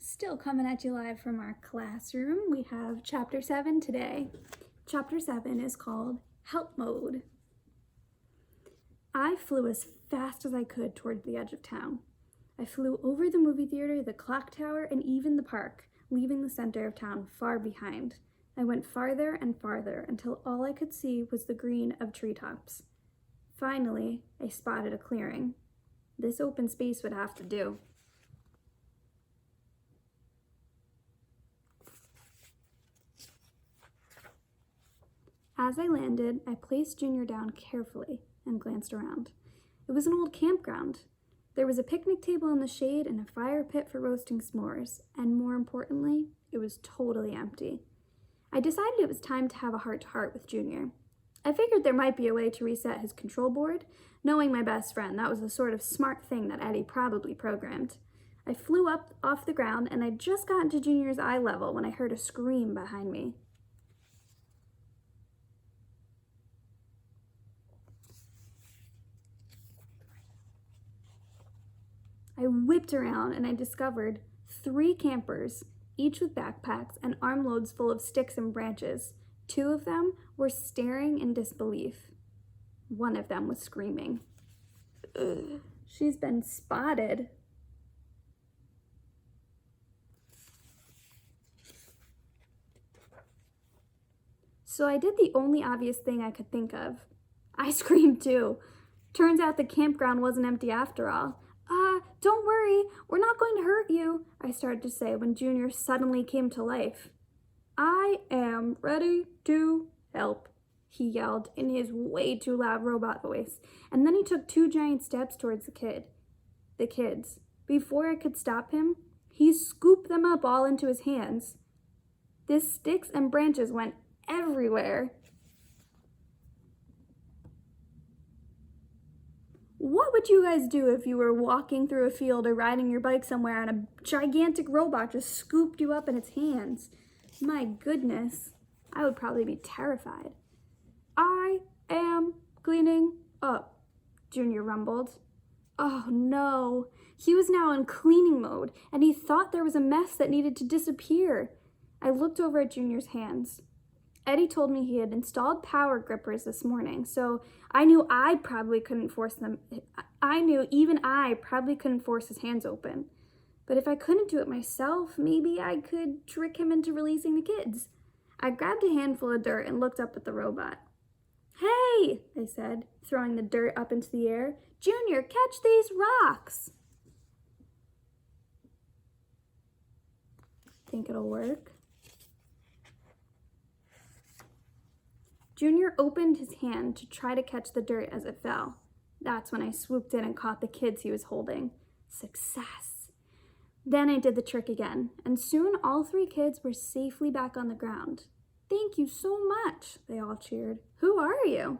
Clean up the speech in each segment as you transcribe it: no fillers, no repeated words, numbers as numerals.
Still coming at you live from our classroom. We have Chapter 7 today. Chapter 7 is called Help Mode. I flew as fast as I could toward the edge of town. I flew over the movie theater, the clock tower, and even the park, leaving the center of town far behind. I went farther and farther until all I could see was the green of treetops. Finally, I spotted a clearing. This open space would have to do. As I landed, I placed Junior down carefully and glanced around. It was an old campground. There was a picnic table in the shade and a fire pit for roasting s'mores, and more importantly, it was totally empty. I decided it was time to have a heart-to-heart with Junior. I figured there might be a way to reset his control board. Knowing my best friend, that was the sort of smart thing that Eddie probably programmed. I flew up off the ground, and I'd just gotten to Junior's eye level when I heard a scream behind me. I whipped around and I discovered 3 campers, each with backpacks and armloads full of sticks and branches. 2 of them were staring in disbelief. 1 of them was screaming. Ugh, she's been spotted. So I did the only obvious thing I could think of. I screamed too. Turns out the campground wasn't empty after all. Don't worry, we're not going to hurt you, I started to say when Junior suddenly came to life. I am ready to help, he yelled in his way too loud robot voice, and then he took 2 giant steps towards the kids. Before I could stop him, he scooped them up all into his hands. The sticks and branches went everywhere. What would you guys do if you were walking through a field or riding your bike somewhere and a gigantic robot just scooped you up in its hands? My goodness, I would probably be terrified. I am cleaning up, Junior rumbled. Oh no, he was now in cleaning mode and he thought there was a mess that needed to disappear. I looked over at Junior's hands. Eddie told me he had installed power grippers this morning, so I knew even I probably couldn't force his hands open. But if I couldn't do it myself, maybe I could trick him into releasing the kids. I grabbed a handful of dirt and looked up at the robot. Hey, I said, throwing the dirt up into the air. Junior, catch these rocks. Think it'll work? Junior opened his hand to try to catch the dirt as it fell. That's when I swooped in and caught the kids he was holding. Success! Then I did the trick again, and soon all 3 kids were safely back on the ground. Thank you so much, they all cheered. Who are you?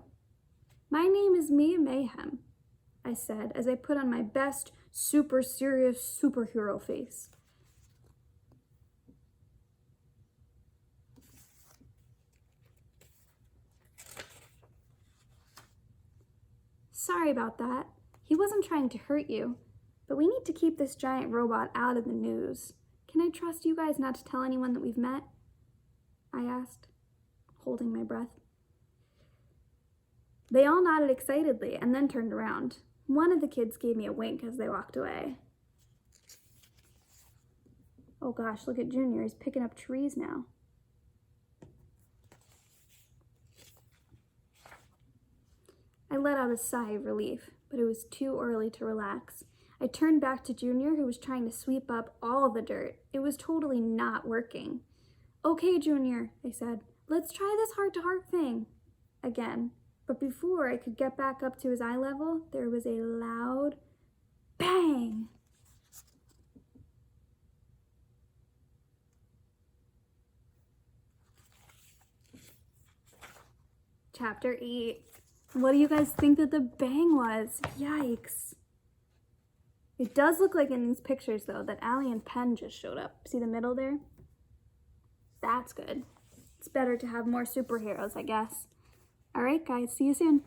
My name is Mayhem, I said as I put on my best super serious superhero face. Sorry about that. He wasn't trying to hurt you, but we need to keep this giant robot out of the news. Can I trust you guys not to tell anyone that we've met? I asked, holding my breath. They all nodded excitedly and then turned around. One of the kids gave me a wink as they walked away. Oh gosh, look at Junior. He's picking up trees now. I let out a sigh of relief, but it was too early to relax. I turned back to Junior, who was trying to sweep up all the dirt. It was totally not working. Okay, Junior, I said, let's try this heart-to-heart thing again. But before I could get back up to his eye level, there was a loud bang. Chapter 8. What do you guys think that the bang was? Yikes. It does look like in these pictures, though, that Allie and Penn just showed up. See the middle there? That's good. It's better to have more superheroes, I guess. All right, guys. See you soon.